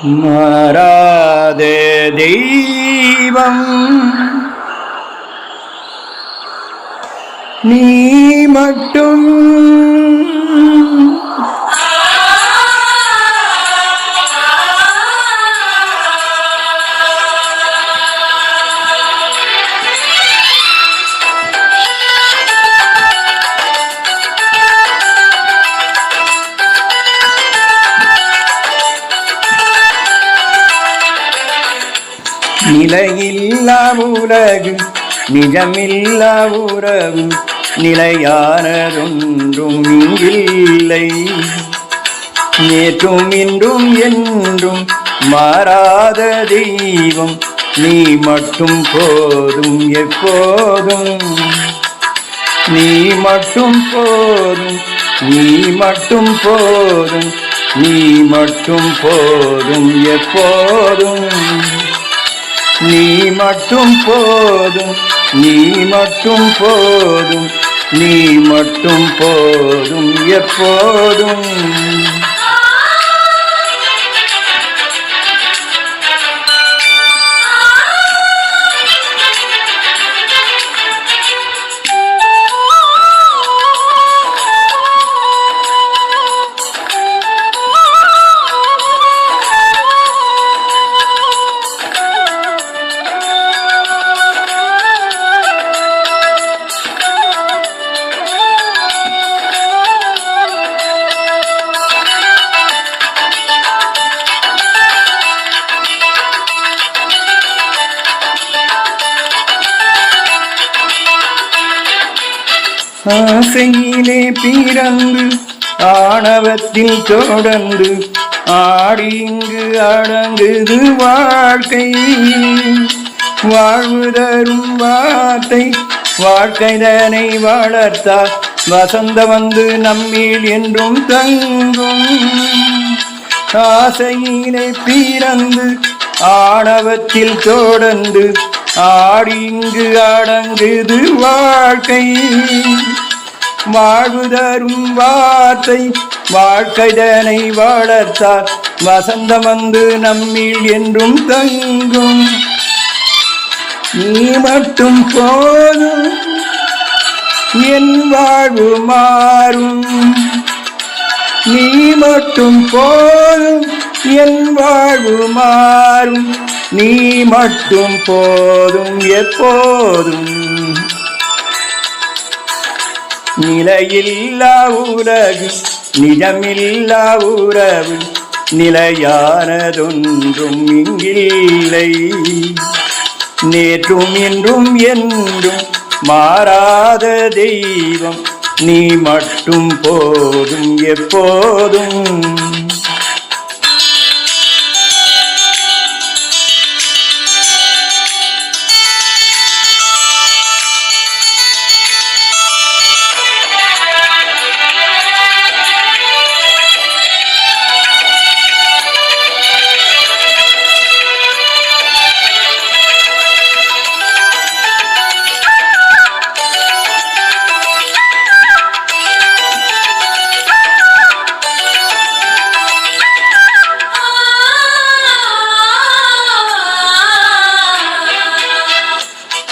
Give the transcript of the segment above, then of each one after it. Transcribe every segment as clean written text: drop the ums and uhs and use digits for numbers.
மாறாத தெய்வம் நீ மட்டும். நிலையில்லா உலகு நிஜமில்லா உறவு நிலையானதொன்றும் இங்கில்லை. நேற்றும் இன்றும் என்றும் மாறாத தெய்வம் நீ மட்டும் போதும் எப்போதும். நீ மட்டும் போதும், நீ மட்டும் போதும், நீ மட்டும் போதும் எப்போதும். நீ மட்டும் போதும், நீ மட்டும் போதும், நீ மட்டும் போதும் எப்போதும். ஆசையிலே பிறந்து ஆணவத்தில் தொடர்ந்து ஆடி இங்கு அடங்குது வாழ்க்கை. வாழ்வு தரும் வார்த்தை வாழ்க்கைதனை வளர்த்தால் வசந்த வந்து நம்மில் என்றும் தங்கும். ஆசையிலே பிறந்து ஆணவத்தில் தொடர்ந்து ஆடி இங்கு அடங்குது வாழ்க்கை. வாழ்வு தரும் வார்த்தை வாழ்க்கைதனை வளர்த்தால் வசந்தம் வந்து நம்மில் என்றும் தங்கும். நீ மட்டும் போதும் என் வாழ்வு மாறும். நீ மட்டும் போதும் என் வாழ்வு மாறும். நீ மட்டும் போதும் எப்போதும். நிலையில்லா உலகு நிஜமில்லா உறவு நிலையானதொன்றும் இங்கில்லை. நேற்றும் இன்றும் என்றும் மாறாத தெய்வம் நீ மட்டும் போதும் எப்போதும்.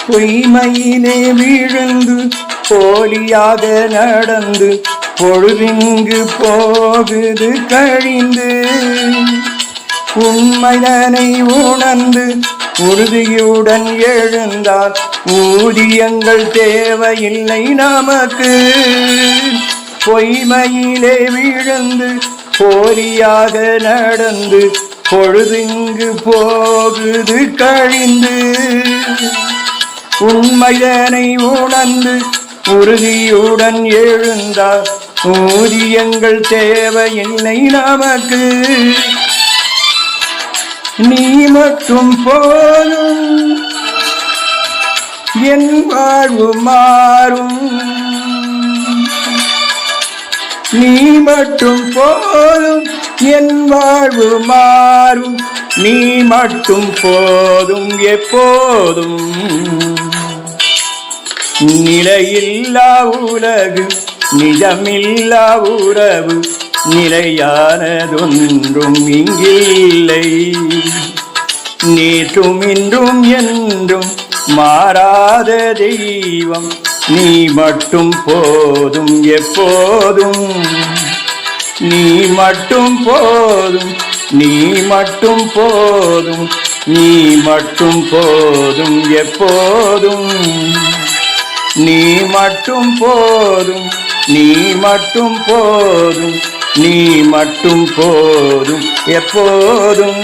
பொய்மையிலே விழுந்து போலியாக நடந்து பொழுதிங்கு போகுது கழிந்து. உண்மைதனை உணர்ந்து உறுதியுடன் எழுந்தால் ஊதியங்கள் தேவையில்லை நமக்கு. பொய்மையிலே விழுந்து போலியாக நடந்து பொழுதிங்கு போகுது கழிந்து. உண்மைதனை உணர்ந்து உறுதியுடன் எழுந்தால் ஊதியங்கள் தேவையில்லை நமக்கு. நீ மட்டும் போதும் என் வாழ்வு மாறும். நீ மட்டும் போதும் என் வாழ்வு மாறும். நீ மட்டும் போதும் எப்போதும். நிலையில்லா உலகு நிஜமில்லா உறவு நிலையானதொன்றும் இங்கில்லை. நேற்றும் இன்றும் என்றும் மாறாத தெய்வம் நீ மட்டும் போதும் எப்போதும். நீ மட்டும் போதும், நீ மட்டும் போதும், நீ மட்டும் போதும் எப்போதும். நீ மட்டும் போதும், நீ மட்டும் போதும், நீ மட்டும் போதும் எப்போதும்.